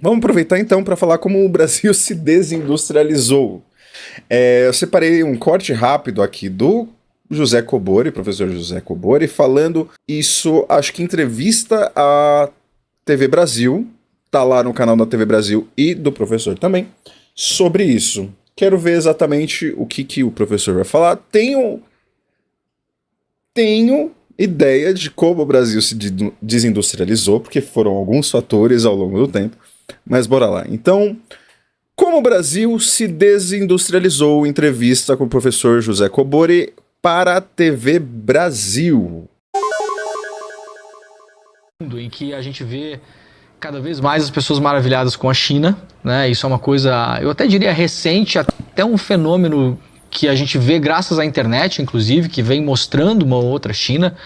Vamos aproveitar então para falar como o Brasil se desindustrializou. Eu separei um corte rápido aqui do José Cobori, professor José Cobori, falando isso, acho que em entrevista à TV Brasil, tá lá no canal da TV Brasil e do professor também, sobre isso. Quero ver exatamente o que o professor vai falar. Tenho ideia de como o Brasil se desindustrializou, porque foram alguns fatores ao longo do tempo, mas bora lá. Então, como o Brasil se desindustrializou, entrevista com o professor José Cobori para a TV Brasil. Em que a gente vê cada vez mais as pessoas maravilhadas com a China, né? Isso é uma coisa, eu até diria recente, até um fenômeno que a gente vê graças à internet, inclusive, que vem mostrando uma outra China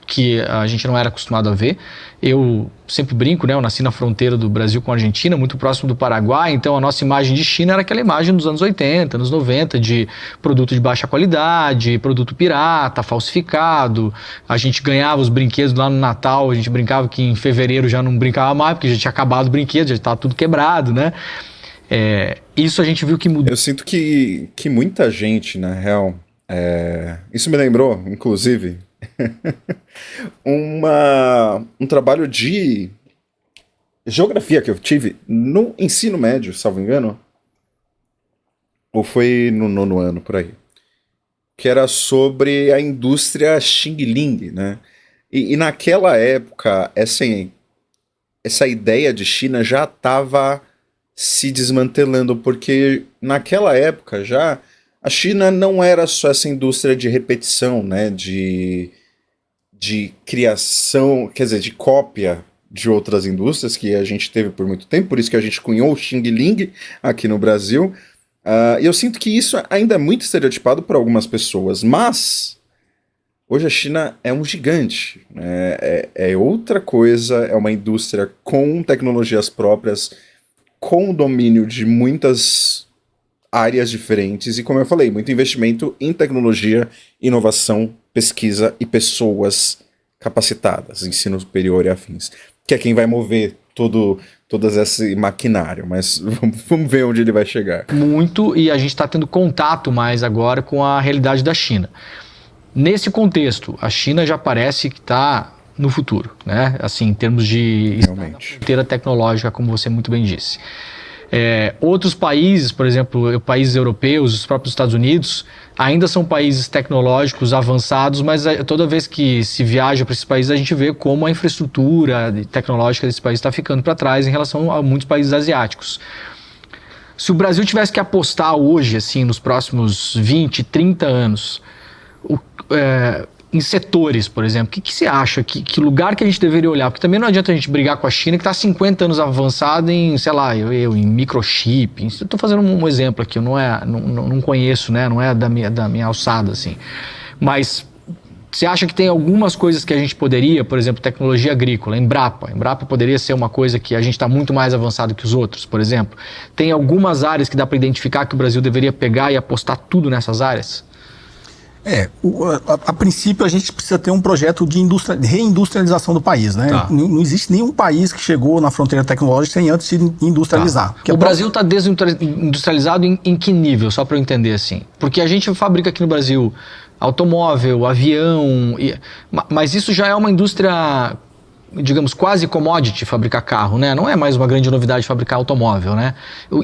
que a gente não era acostumado a ver. Eu sempre brinco, né? Eu nasci na fronteira do Brasil com a Argentina, muito próximo do Paraguai, então a nossa imagem de China era aquela imagem dos anos 80, anos 90, de produto de baixa qualidade, produto pirata, falsificado. A gente ganhava os brinquedos lá no Natal, a gente brincava que em fevereiro já não brincava mais, porque já tinha acabado o brinquedo, já estava tudo quebrado, né? Isso a gente viu que mudou. Eu sinto que muita gente, na real, isso me lembrou, inclusive, um trabalho de geografia que eu tive no ensino médio, salvo engano, ou foi no 9º ano, por aí, que era sobre a indústria Xing Ling, né? E naquela época, essa ideia de China já estava se desmantelando, porque naquela época já a China não era só essa indústria de repetição, né, de criação, quer dizer, de cópia de outras indústrias que a gente teve por muito tempo, por isso que a gente cunhou o Xing Ling aqui no Brasil. E eu sinto que isso ainda é muito estereotipado por algumas pessoas, mas hoje a China é um gigante, né? É outra coisa, é uma indústria com tecnologias próprias, com o domínio de muitas áreas diferentes e, como eu falei, muito investimento em tecnologia, inovação, pesquisa e pessoas capacitadas, ensino superior e afins, que é quem vai mover todo esse maquinário, mas vamos ver onde ele vai chegar. Muito, e a gente está tendo contato mais agora com a realidade da China. Nesse contexto, a China já parece que está no futuro, né? Assim, em termos de fronteira tecnológica, como você muito bem disse. Outros países, por exemplo, países europeus, os próprios Estados Unidos, ainda são países tecnológicos avançados, mas toda vez que se viaja para esses países, a gente vê como a infraestrutura tecnológica desse país está ficando para trás em relação a muitos países asiáticos. Se o Brasil tivesse que apostar hoje, assim, nos próximos 20, 30 anos, em setores, por exemplo, o que você acha? Que lugar que a gente deveria olhar? Porque também não adianta a gente brigar com a China, que está 50 anos avançada em, sei lá, em microchip. Eu estou fazendo um exemplo aqui, eu não conheço, né? Não é da minha alçada, assim. Mas você acha que tem algumas coisas que a gente poderia, por exemplo, tecnologia agrícola, Embrapa poderia ser uma coisa que a gente está muito mais avançado que os outros, por exemplo. Tem algumas áreas que dá para identificar que o Brasil deveria pegar e apostar tudo nessas áreas? A princípio a gente precisa ter um projeto de reindustrialização do país, né? Tá. Não existe nenhum país que chegou na fronteira tecnológica sem antes se industrializar. Tá. O Brasil está desindustrializado em que nível, só para eu entender assim? Porque a gente fabrica aqui no Brasil automóvel, avião, mas isso já é uma indústria, digamos, quase commodity fabricar carro, né? Não é mais uma grande novidade fabricar automóvel, né?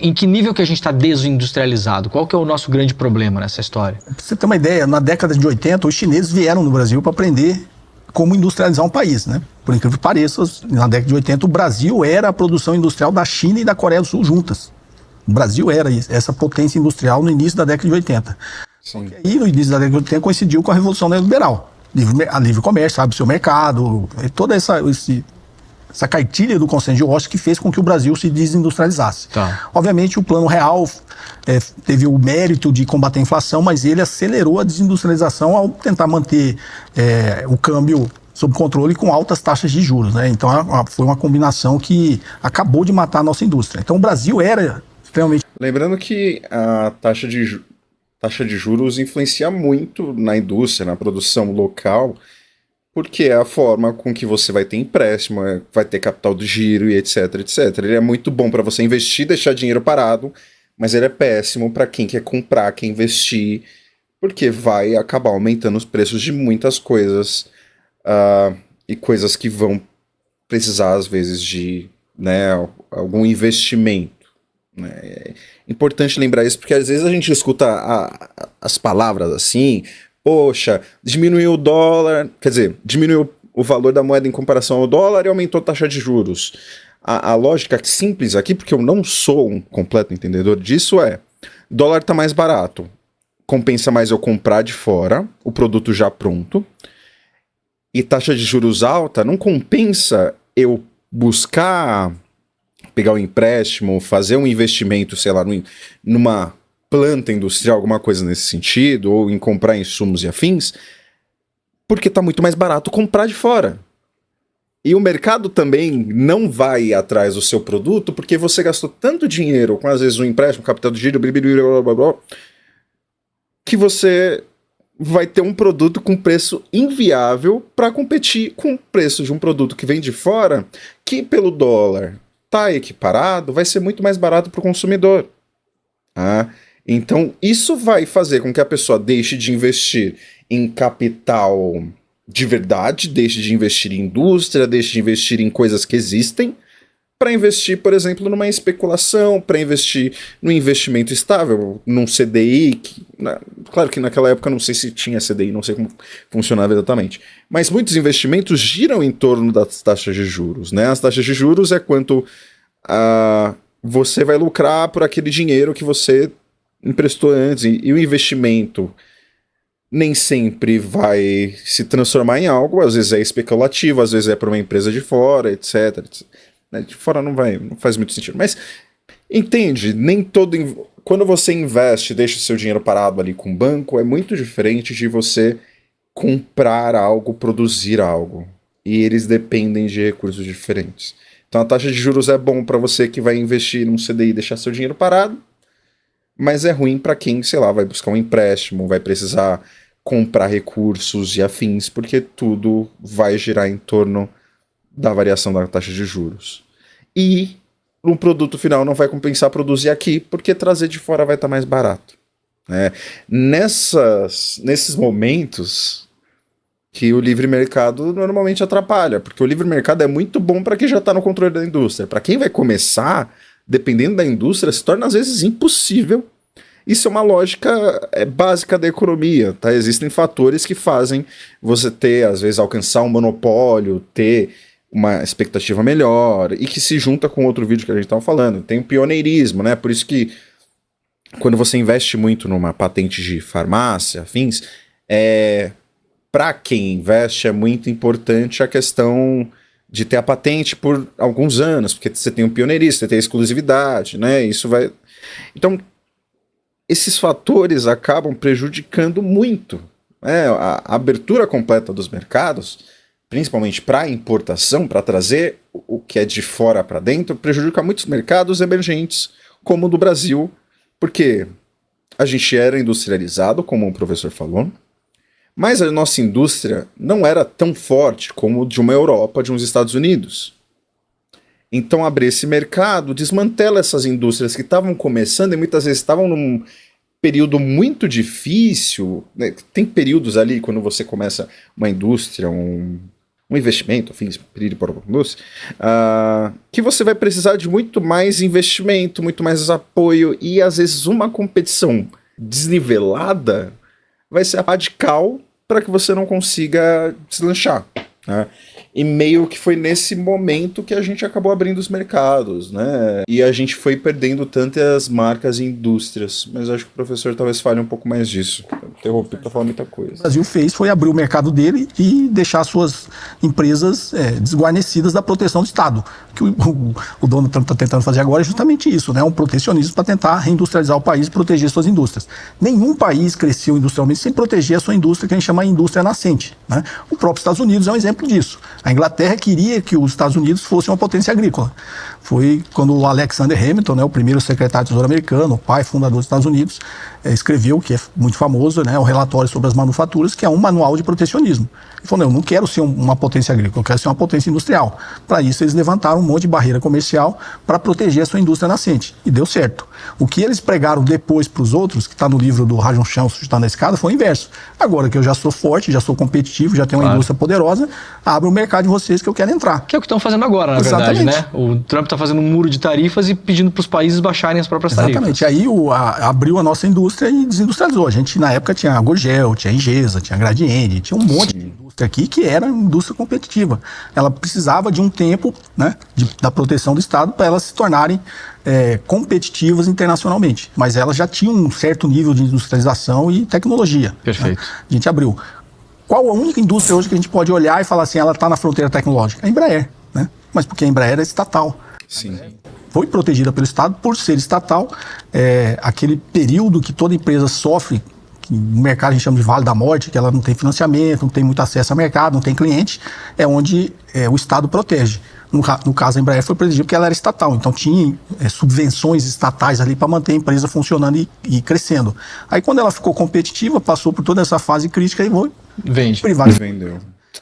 Em que nível que a gente está desindustrializado? Qual que é o nosso grande problema nessa história? Pra você ter uma ideia, na década de 80, os chineses vieram no Brasil para aprender como industrializar um país, né? Por incrível que pareça, na década de 80, o Brasil era a produção industrial da China e da Coreia do Sul juntas. O Brasil era essa potência industrial no início da década de 80. Sim. E no início da década de 80 coincidiu com a Revolução Neoliberal. A livre comércio, abre o seu mercado, toda essa cartilha do consenso de Washington que fez com que o Brasil se desindustrializasse. Tá. Obviamente o Plano Real teve o mérito de combater a inflação, mas ele acelerou a desindustrialização ao tentar manter o câmbio sob controle com altas taxas de juros, né? Então foi uma combinação que acabou de matar a nossa indústria. Então o Brasil era extremamente... Lembrando que a taxa de juros influencia muito na indústria, na produção local, porque é a forma com que você vai ter empréstimo, vai ter capital de giro e etc, etc. Ele é muito bom para você investir, deixar dinheiro parado, mas ele é péssimo para quem quer comprar, quer investir, porque vai acabar aumentando os preços de muitas coisas, e coisas que vão precisar, às vezes, de, né, algum investimento. Né? É importante lembrar isso, porque às vezes a gente escuta as palavras assim, poxa, diminuiu o dólar, quer dizer, diminuiu o valor da moeda em comparação ao dólar e aumentou a taxa de juros. A lógica simples aqui, porque eu não sou um completo entendedor disso, dólar tá mais barato, compensa mais eu comprar de fora, o produto já pronto, e taxa de juros alta, não compensa eu buscar pegar um empréstimo, fazer um investimento, sei lá, numa planta industrial, alguma coisa nesse sentido, ou em comprar insumos e afins, porque tá muito mais barato comprar de fora. E o mercado também não vai atrás do seu produto, porque você gastou tanto dinheiro com, às vezes, um empréstimo, capital de giro, blá, blá, blá, blá, que você vai ter um produto com preço inviável para competir com o preço de um produto que vem de fora, que pelo dólar tá equiparado, vai ser muito mais barato para o consumidor. Então, isso vai fazer com que a pessoa deixe de investir em capital de verdade, deixe de investir em indústria, deixe de investir em coisas que existem, para investir, por exemplo, numa especulação, para investir num investimento estável, num CDI, claro que naquela época não sei se tinha CDI, não sei como funcionava exatamente, mas muitos investimentos giram em torno das taxas de juros, né? As taxas de juros é quanto você vai lucrar por aquele dinheiro que você emprestou antes, e o investimento nem sempre vai se transformar em algo, às vezes é especulativo, às vezes é para uma empresa de fora, etc, etc. De fora não faz muito sentido, mas entende, quando você investe, deixa o seu dinheiro parado ali com o banco, é muito diferente de você comprar algo, produzir algo, e eles dependem de recursos diferentes. Então a taxa de juros é bom para você que vai investir num CDI e deixar seu dinheiro parado, mas é ruim para quem, sei lá, vai buscar um empréstimo, vai precisar comprar recursos e afins, porque tudo vai girar em torno da variação da taxa de juros. E um produto final não vai compensar produzir aqui, porque trazer de fora vai estar mais barato. Né? Nesses momentos que o livre mercado normalmente atrapalha, porque o livre mercado é muito bom para quem já está no controle da indústria. Para quem vai começar, dependendo da indústria, se torna às vezes impossível. Isso é uma lógica básica da economia, tá? Existem fatores que fazem você ter, às vezes, alcançar um monopólio, ter uma expectativa melhor, e que se junta com outro vídeo que a gente estava falando. Tem o pioneirismo, né? Por isso que quando você investe muito numa patente de farmácia, afins, para quem investe é muito importante a questão de ter a patente por alguns anos, porque você tem o pioneirismo, você tem a exclusividade, né? Isso vai... Então, esses fatores acabam prejudicando muito, né? A abertura completa dos mercados, principalmente para importação, para trazer o que é de fora para dentro, prejudica muitos mercados emergentes, como o do Brasil, porque a gente era industrializado, como o professor falou, mas a nossa indústria não era tão forte como de uma Europa, de uns Estados Unidos. Então abrir esse mercado desmantela essas indústrias que estavam começando e muitas vezes estavam num período muito difícil, né? Tem períodos ali quando você começa uma indústria, um investimento, enfim, que você vai precisar de muito mais investimento, muito mais apoio, e às vezes uma competição desnivelada vai ser radical para que você não consiga deslanchar, né? E meio que foi nesse momento que a gente acabou abrindo os mercados, né? E a gente foi perdendo tantas marcas e indústrias. Mas acho que o professor talvez fale um pouco mais disso. Eu interrompi para falar muita coisa. O Brasil foi abrir o mercado dele e deixar suas empresas desguarnecidas da proteção do Estado. O que o Donald Trump está tentando fazer agora é justamente isso, né? Um protecionismo para tentar reindustrializar o país e proteger suas indústrias. Nenhum país cresceu industrialmente sem proteger a sua indústria, que a gente chama de indústria nascente, né? O próprio Estados Unidos é um exemplo disso. A Inglaterra queria que os Estados Unidos fosse uma potência agrícola. foi quando o Alexander Hamilton, né, o primeiro secretário de Tesouro americano, o pai fundador dos Estados Unidos, escreveu, que é muito famoso, né, o relatório sobre as manufaturas, que é um manual de protecionismo. Ele falou, não, eu não quero ser uma potência agrícola, eu quero ser uma potência industrial. Para isso, eles levantaram um monte de barreira comercial para proteger a sua indústria nascente. E deu certo. O que eles pregaram depois para os outros, que está no livro do Rajon Chão, Sustentando a Escada, foi o inverso. Agora que eu já sou forte, já sou competitivo, já tenho uma indústria poderosa, abra o mercado de vocês que eu quero entrar. Que é o que estão fazendo agora, na verdade, né? O Trump está fazendo um muro de tarifas e pedindo para os países baixarem as próprias tarifas. Exatamente. Aí abriu a nossa indústria e desindustrializou. A gente, na época, tinha a Gurgel, tinha a Ingesa, tinha a Gradiente, tinha um monte de indústria aqui que era indústria competitiva. Ela precisava de um tempo, né, da proteção do Estado para elas se tornarem competitivas internacionalmente. Mas elas já tinham um certo nível de industrialização e tecnologia. Perfeito. Né? A gente abriu. Qual a única indústria hoje que a gente pode olhar e falar assim, ela está na fronteira tecnológica? A Embraer, né? Mas porque a Embraer é estatal. Sim. Foi protegida pelo Estado por ser estatal. Aquele período que toda empresa sofre, que no mercado a gente chama de Vale da Morte, que ela não tem financiamento, não tem muito acesso ao mercado, não tem cliente, é onde o Estado protege. No caso, a Embraer foi protegida porque ela era estatal, então tinha subvenções estatais ali para manter a empresa funcionando e crescendo. Aí quando ela ficou competitiva, passou por toda essa fase crítica e foi privatizada. Vendeu.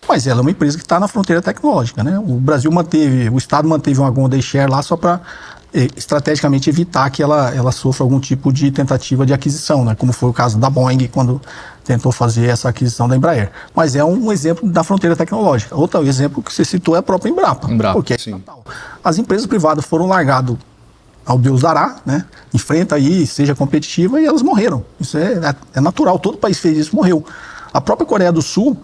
Mas ela é uma empresa que está na fronteira tecnológica, né? O Estado manteve uma golden share lá só para estrategicamente evitar que ela sofra algum tipo de tentativa de aquisição, né? Como foi o caso da Boeing quando tentou fazer essa aquisição da Embraer. Mas é um exemplo da fronteira tecnológica. Outro exemplo que você citou é a própria Embrapa. Porque é estatal. As empresas privadas foram largadas ao Deus dará, né? Enfrenta aí, seja competitiva, e elas morreram. Isso é natural, todo país fez isso, morreu. A própria Coreia do Sul,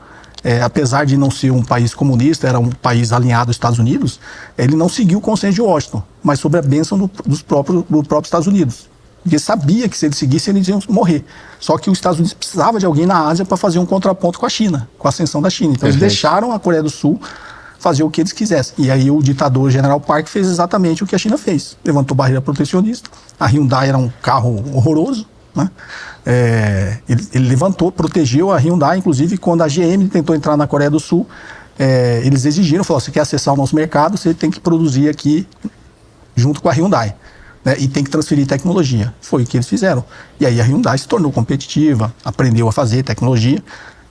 apesar de não ser um país comunista, era um país alinhado aos Estados Unidos, ele não seguiu o consenso de Washington, mas sob a bênção do próprio Estados Unidos. Porque sabia que se ele seguisse, eles iam morrer. Só que os Estados Unidos precisava de alguém na Ásia para fazer um contraponto com a China, com a ascensão da China. Então eles deixaram a Coreia do Sul fazer o que eles quisessem. E aí o ditador General Park fez exatamente o que a China fez. Levantou barreira protecionista. A Hyundai era um carro horroroso, né? Ele levantou, protegeu a Hyundai, inclusive quando a GM tentou entrar na Coreia do Sul, eles exigiram, falaram, você quer acessar o nosso mercado, você tem que produzir aqui junto com a Hyundai, né? E tem que transferir tecnologia. Foi o que eles fizeram. E aí a Hyundai se tornou competitiva, aprendeu a fazer tecnologia,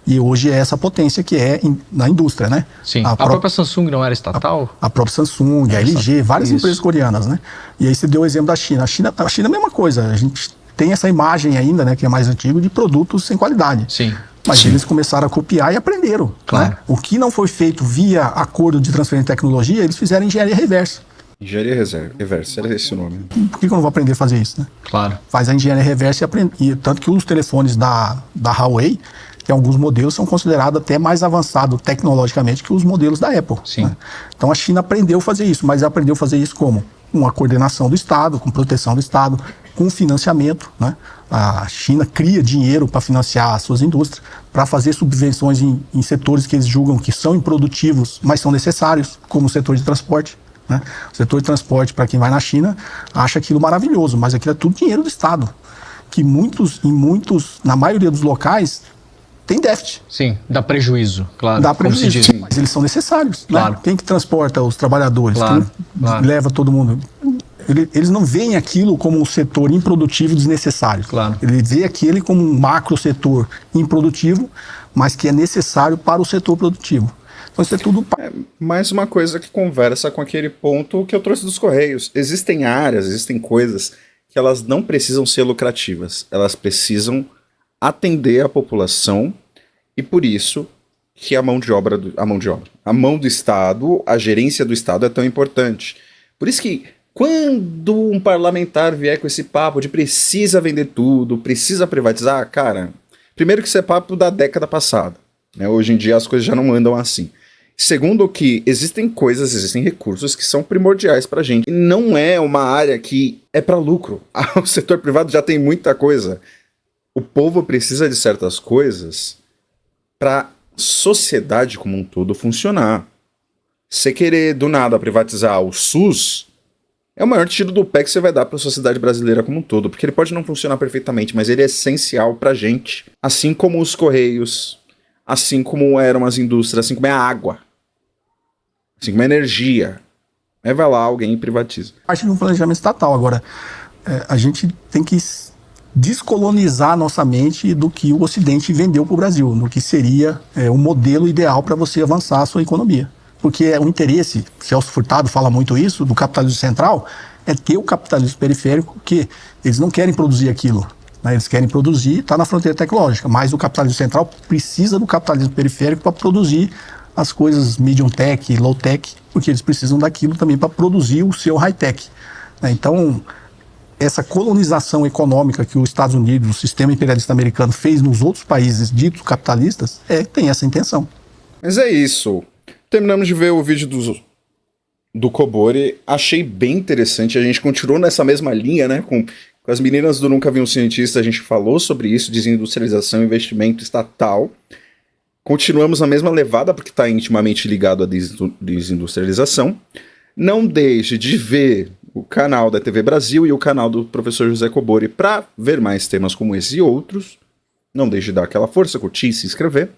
e hoje é essa potência que é na indústria, né? Sim. A própria Samsung não era estatal? A própria Samsung, a LG, várias empresas coreanas, né? E aí você deu o exemplo da China. A China é a mesma coisa. A gente tem essa imagem ainda, né, que é mais antigo, de produtos sem qualidade. Sim. Mas eles começaram a copiar e aprenderam. Claro. Né? O que não foi feito via acordo de transferência de tecnologia, eles fizeram engenharia reversa. Engenharia reversa, era esse o nome. Por que eu não vou aprender a fazer isso, né? Claro. Faz a engenharia reversa e aprende. E tanto que os telefones da Huawei, que alguns modelos são considerados até mais avançados tecnologicamente que os modelos da Apple. Sim. Né? Então a China aprendeu a fazer isso, mas aprendeu a fazer isso como? Com a coordenação do Estado, com proteção do Estado, com financiamento, né? A China cria dinheiro para financiar as suas indústrias, para fazer subvenções em setores que eles julgam que são improdutivos, mas são necessários, como o setor de transporte. Né? O setor de transporte, para quem vai na China, acha aquilo maravilhoso, mas aquilo é tudo dinheiro do Estado, que na maioria dos locais, tem déficit. Sim, dá prejuízo, claro. Dá prejuízo, mas eles são necessários. Claro. Né? Quem que transporta os trabalhadores? Claro. Quem leva todo mundo? Eles não veem aquilo como um setor improdutivo e desnecessário. Claro. Ele vê aquele como um macro setor improdutivo, mas que é necessário para o setor produtivo. Então isso é tudo... Mais uma coisa que conversa com aquele ponto que eu trouxe dos Correios. Existem áreas, existem coisas que elas não precisam ser lucrativas. Elas precisam atender a população e por isso que a mão do Estado, a gerência do Estado é tão importante. Por isso que quando um parlamentar vier com esse papo de precisa vender tudo, precisa privatizar, cara, primeiro que isso é papo da década passada, né? Hoje em dia as coisas já não andam assim. Segundo que existem recursos que são primordiais pra gente. E não é uma área que é para lucro. O setor privado já tem muita coisa. O povo precisa de certas coisas para sociedade como um todo funcionar. Você querer do nada privatizar o SUS é o maior tiro do pé que você vai dar para a sociedade brasileira como um todo, porque ele pode não funcionar perfeitamente, mas ele é essencial pra gente, assim como os Correios, assim como eram as indústrias, assim como é a água, assim como é a energia. Aí vai lá alguém e privatiza. Parte de um planejamento estatal. Agora, a gente tem que descolonizar nossa mente do que o Ocidente vendeu para o Brasil, no que seria o modelo ideal para você avançar a sua economia. Porque o interesse, Celso Furtado fala muito isso, do capitalismo central, é ter o capitalismo periférico, que eles não querem produzir aquilo, né? Eles querem produzir, está na fronteira tecnológica, mas o capitalismo central precisa do capitalismo periférico para produzir as coisas medium tech, low tech, porque eles precisam daquilo também para produzir o seu high tech, né? Então, essa colonização econômica que os Estados Unidos, o sistema imperialista americano, fez nos outros países ditos capitalistas, tem essa intenção. Mas é isso. Terminamos de ver o vídeo do Kobori, achei bem interessante, a gente continuou nessa mesma linha, né, com as meninas do Nunca Vi um Cientista, a gente falou sobre isso, desindustrialização, investimento estatal, continuamos na mesma levada, porque está intimamente ligado à desindustrialização. Não deixe de ver o canal da TV Brasil e o canal do professor José Kobori para ver mais temas como esse e outros. Não deixe de dar aquela força, curtir e se inscrever.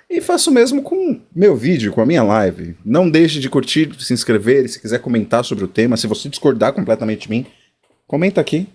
E faço o mesmo com meu vídeo, com a minha live. Não deixe de curtir, se inscrever, se quiser comentar sobre o tema. Se você discordar completamente de mim, comenta aqui.